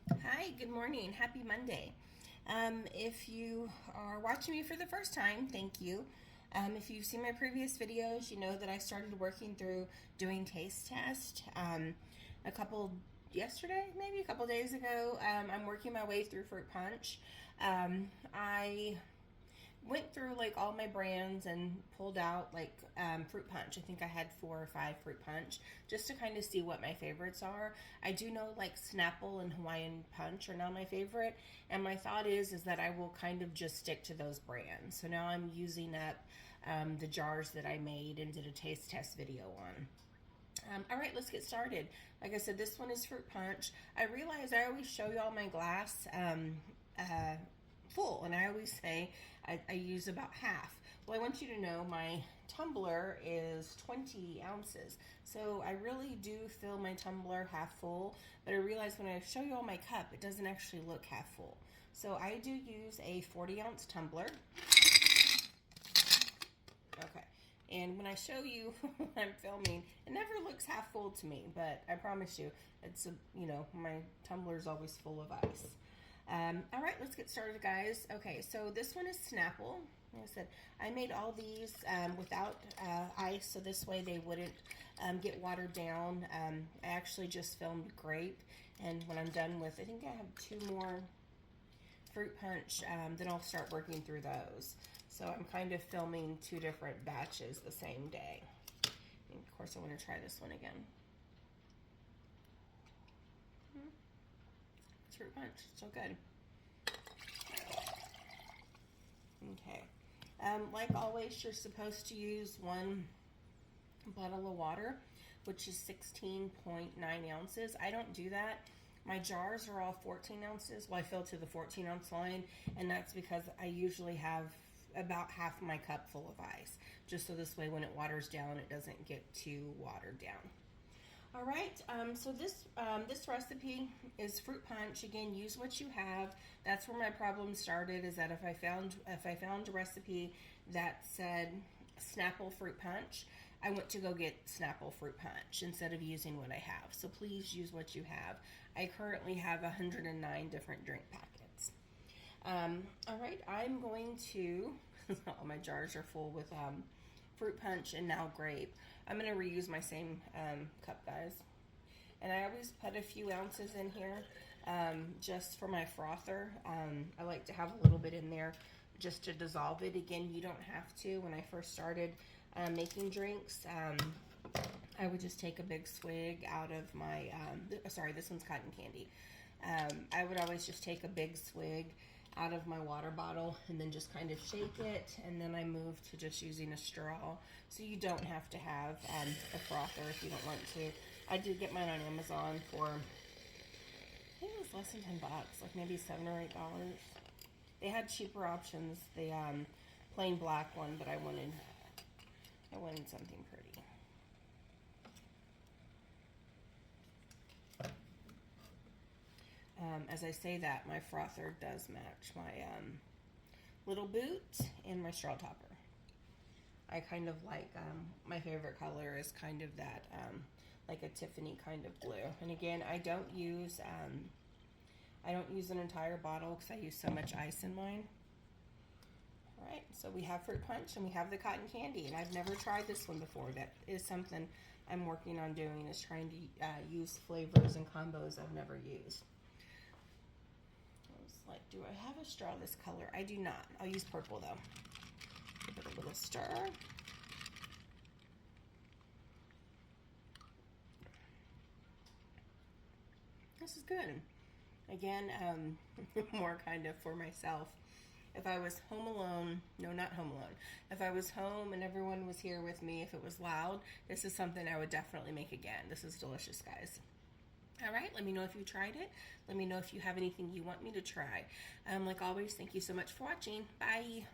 Hi, good morning. Happy Monday. If you are watching me for the first time, thank you. If you've seen my previous videos, you know that I started working through doing taste test a couple yesterday, maybe a couple days ago. I'm working my way through fruit punch. I went through like all my brands and pulled out like fruit punch. I think I had 4 or 5 fruit punch just to kind of see what my favorites are. I do know like Snapple and Hawaiian Punch are now my favorite, and my thought is that I will kind of just stick to those brands. So now I'm using up the jars that I made and did a taste test video on. All right, let's get started. Like I said, this one is fruit punch. I realize I always show y'all my glass full, and I always say I use about half. Well, I want you to know my tumbler is 20 ounces, so I really do fill my tumbler half full, but I realize when I show you all my cup, it doesn't actually look half full. So I do use a 40-ounce tumbler. Okay. And when I show you when I'm filming, it never looks half full to me, but I promise you, my tumbler is always full of ice. All right, let's get started, guys. Okay, so this one is Snapple. Like I said, I made all these without ice, so this way they wouldn't get watered down. I actually just filmed grape, and when I'm done with, I think I have 2 more fruit punch, then I'll start working through those. So I'm kind of filming 2 different batches the same day. And of course, I want to try this one again. It's fruit punch, so good. Okay. Like always, you're supposed to use 1 bottle of water, which is 16.9 ounces. I don't do that. My jars are all 14 ounces. Well, I fill to the 14-ounce line, and that's because I usually have about half my cup full of ice, just so this way when it waters down, it doesn't get too watered down. All right, so this recipe is fruit punch. Again, use what you have. That's where my problem started. Is that if I found a recipe that said Snapple fruit punch, I went to go get Snapple fruit punch instead of using what I have. So please use what you have. I currently have 109 different drink packets. All right, I'm going to. All my jars are full with fruit punch and now grape. I'm going to reuse my same cup, guys. And I always put a few ounces in here just for my frother. I like to have a little bit in there just to dissolve it. Again, you don't have to. When I first started making drinks, I would just take a big swig out of my, sorry, this one's cotton candy. I would always just take a big swig out of my water bottle and then just kind of shake it, and then I moved to just using a straw, so you don't have to have a frother if you don't want to. I did get mine on Amazon for, I think it was less than $10, like maybe $7 or $8. They had cheaper options, the plain black one, but I wanted something pretty. As I say that, my frother does match my little boot and my straw topper. I kind of like, my favorite color is kind of that, like a Tiffany kind of blue. And again, I don't use an entire bottle because I use so much ice in mine. All right, so we have fruit punch and we have the cotton candy, and I've never tried this one before. That is something I'm working on doing, is trying to use flavors and combos I've never used. Like, do I have a straw this color? I do not. I'll use purple though. Give it a little stir. This is good. Again, more kind of for myself. If I was home alone, no, not home alone. If I was home and everyone was here with me, if it was loud, this is something I would definitely make again. This is delicious, guys. All right, let me know if you tried it. Let me know if you have anything you want me to try. Like always, thank you so much for watching. Bye.